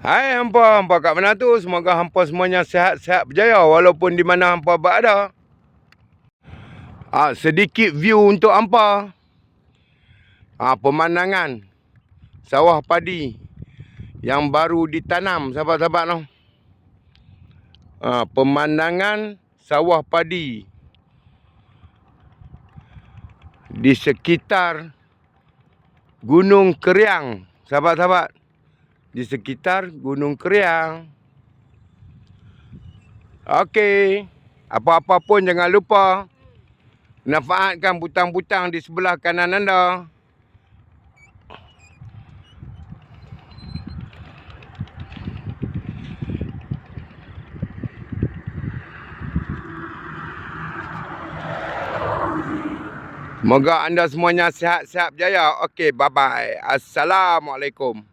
Hai hampa, hampa kat mana tu? Semoga hampa semuanya sihat-sihat berjaya walaupun di mana hampa berada. Sedikit view untuk hampa. Pemandangan sawah padi yang baru ditanam, sahabat-sahabat noh. Pemandangan sawah padi di sekitar Gunung Keriang, sahabat-sahabat. Di sekitar Gunung Keriang. Okey, apa-apa pun jangan lupa manfaatkan butang-butang di sebelah kanan anda. Semoga anda semuanya sihat-sihat berjaya. Okey, bye-bye. Assalamualaikum.